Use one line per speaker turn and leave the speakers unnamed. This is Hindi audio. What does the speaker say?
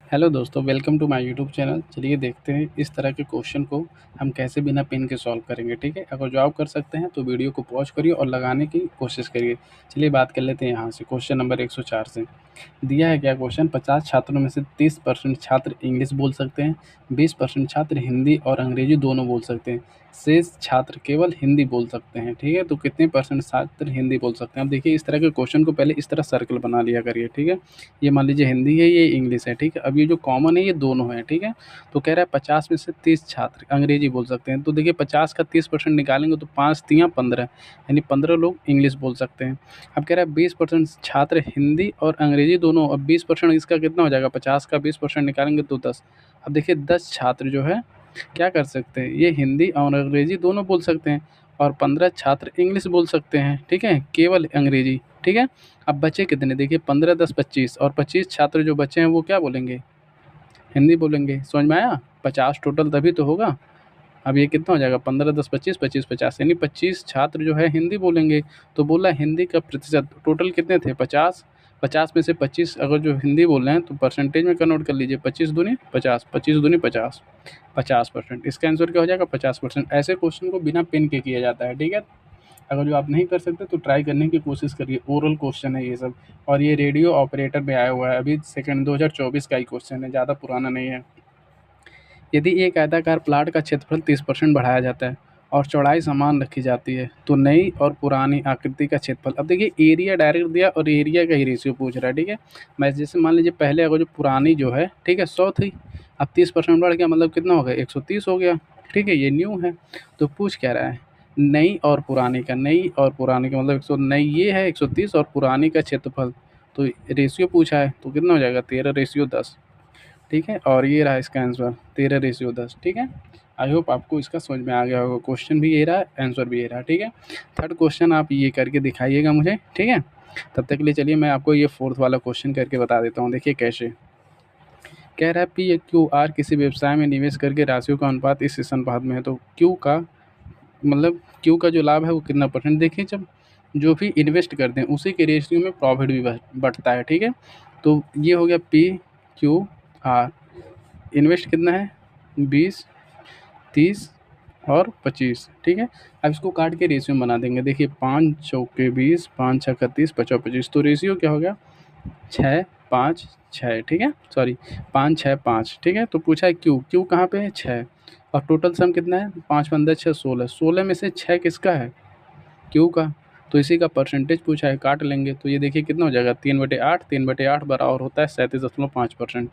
हेलो दोस्तों, welcome to my YouTube channel. चलिए देखते हैं इस तरह के क्वेश्चन को हम कैसे बिना पेन के सॉल्व करेंगे। ठीक है, अगर जवाब कर सकते हैं तो वीडियो को पॉज करिए और लगाने की कोशिश करिए। चलिए बात कर लेते हैं यहाँ से क्वेश्चन नंबर 104 से। दिया है क्या क्वेश्चन, 50 छात्रों में से 30% छात्र इंग्लिश बोल सकते हैं, 20% छात्र हिंदी और अंग्रेजी दोनों बोल सकते हैं, शेष छात्र केवल हिंदी बोल सकते हैं। ठीक है, तो कितने परसेंट छात्र हिंदी बोल सकते हैं। अब देखिए, इस तरह के क्वेश्चन को पहले इस तरह सर्कल बना लिया करिए। ठीक है, ये मान लीजिए हिंदी है, ये इंग्लिश है। ठीक है, अब ये जो कॉमन है ये दोनों है। ठीक है, तो कह रहा है 50 में से 30 छात्र अंग्रेजी बोल सकते हैं। तो देखिए 50 का 30% निकालेंगे तो 5 तियाँ 15, यानी 15 लोग इंग्लिश बोल सकते हैं। अब कह रहा है 20% छात्र हिंदी और अंग्रेजी दोनों। अब 20% इसका कितना हो जाएगा, 50 का 20% निकालेंगे तो 10। अब देखिए 10 छात्र जो है क्या कर सकते हैं, ये हिंदी और अंग्रेजी दोनों बोल सकते हैं, और 15 छात्र इंग्लिश बोल सकते हैं। ठीक है, केवल अंग्रेजी। ठीक है, अब बचे कितने, देखिए 15 10 25, और 25 छात्र जो बचे हैं वो क्या बोलेंगे, हिंदी बोलेंगे। समझ में आया, 50 टोटल तभी तो होगा। अब ये कितना हो जाएगा, 15 10 25 25 50, यानी 25 छात्र जो है हिंदी बोलेंगे। तो बोला हिंदी का प्रतिशत टोटल कितने थे, 50। 50 में से 25 अगर जो हिंदी बोल रहे हैं तो परसेंटेज में कन्वर्ट कर लीजिए, 25 दूनी 50, 25 दूनी 50, 50%। इसका आंसर क्या हो जाएगा, 50%। ऐसे क्वेश्चन को बिना पेन के किया जाता है। ठीक है, अगर जो आप नहीं कर सकते तो ट्राई करने की कोशिश करिए। ओरल क्वेश्चन है ये सब, और ये रेडियो ऑपरेटर में आया हुआ है, अभी सेकंड 2024 का ही क्वेश्चन है, ज़्यादा पुराना नहीं है। यदि एक आयताकार प्लाट का क्षेत्रफल 30% बढ़ाया जाता है और चौड़ाई समान रखी जाती है तो नई और पुरानी आकृति का क्षेत्रफल। अब देखिए एरिया डायरेक्ट दिया और एरिया का ही रेशियो पूछ रहा है। ठीक है, मैं जैसे मान लीजिए पहले अगर जो पुरानी जो है, ठीक है, 100 थी, अब 30% बढ़ गया, मतलब कितना हो गया, 130 हो गया। ठीक है, ये न्यू है। तो पूछ क्या रहा है, नई और पुरानी का, नई और पुरानी का मतलब 100, नई ये है 130 और पुरानी का क्षेत्रफल। तो रेशियो पूछा है तो कितना हो जाएगा, 13:10। ठीक है, और ये रहा इसका आंसर, 13:10। ठीक है, आई होप आपको इसका समझ में आ गया होगा। क्वेश्चन भी ये रहा, आंसर भी ये रहा। ठीक है, थर्ड क्वेश्चन आप ये करके दिखाइएगा मुझे। ठीक है, तब तक के लिए चलिए मैं आपको ये फोर्थ वाला क्वेश्चन करके बता देता हूँ। देखिए कैसे कह रहा है, पी क्यू आर किसी व्यवसाय में निवेश करके राशियों का अनुपात इस अनुपात में है, तो क्यू का मतलब क्यू का जो लाभ है वो कितना परसेंट। देखिए जब जो भी इन्वेस्ट करते हैं उसी के रेशियो में प्रॉफिट भी बढ़ता है। ठीक है, तो ये हो गया पी क्यू आर। इन्वेस्ट कितना है, 20 30 और 25। ठीक है, अब इसको काट के रेशियो में बना देंगे। देखिए 5 चौके 20, 5 छक्का 30, 50 25, तो रेशियो क्या हो गया, 6 5 6। ठीक है, सॉरी 5 6 5। ठीक है, तो पूछा है क्यू, क्यू कहाँ पे है, 6, और टोटल सम कितना है, 5 15 6 16, 16 में से 6 किसका है, क्यू का। तो इसी का परसेंटेज पूछा है, काट लेंगे। तो ये देखिए कितना हो जाएगा, 3/8, 3/8 बराबर होता है 37.5%।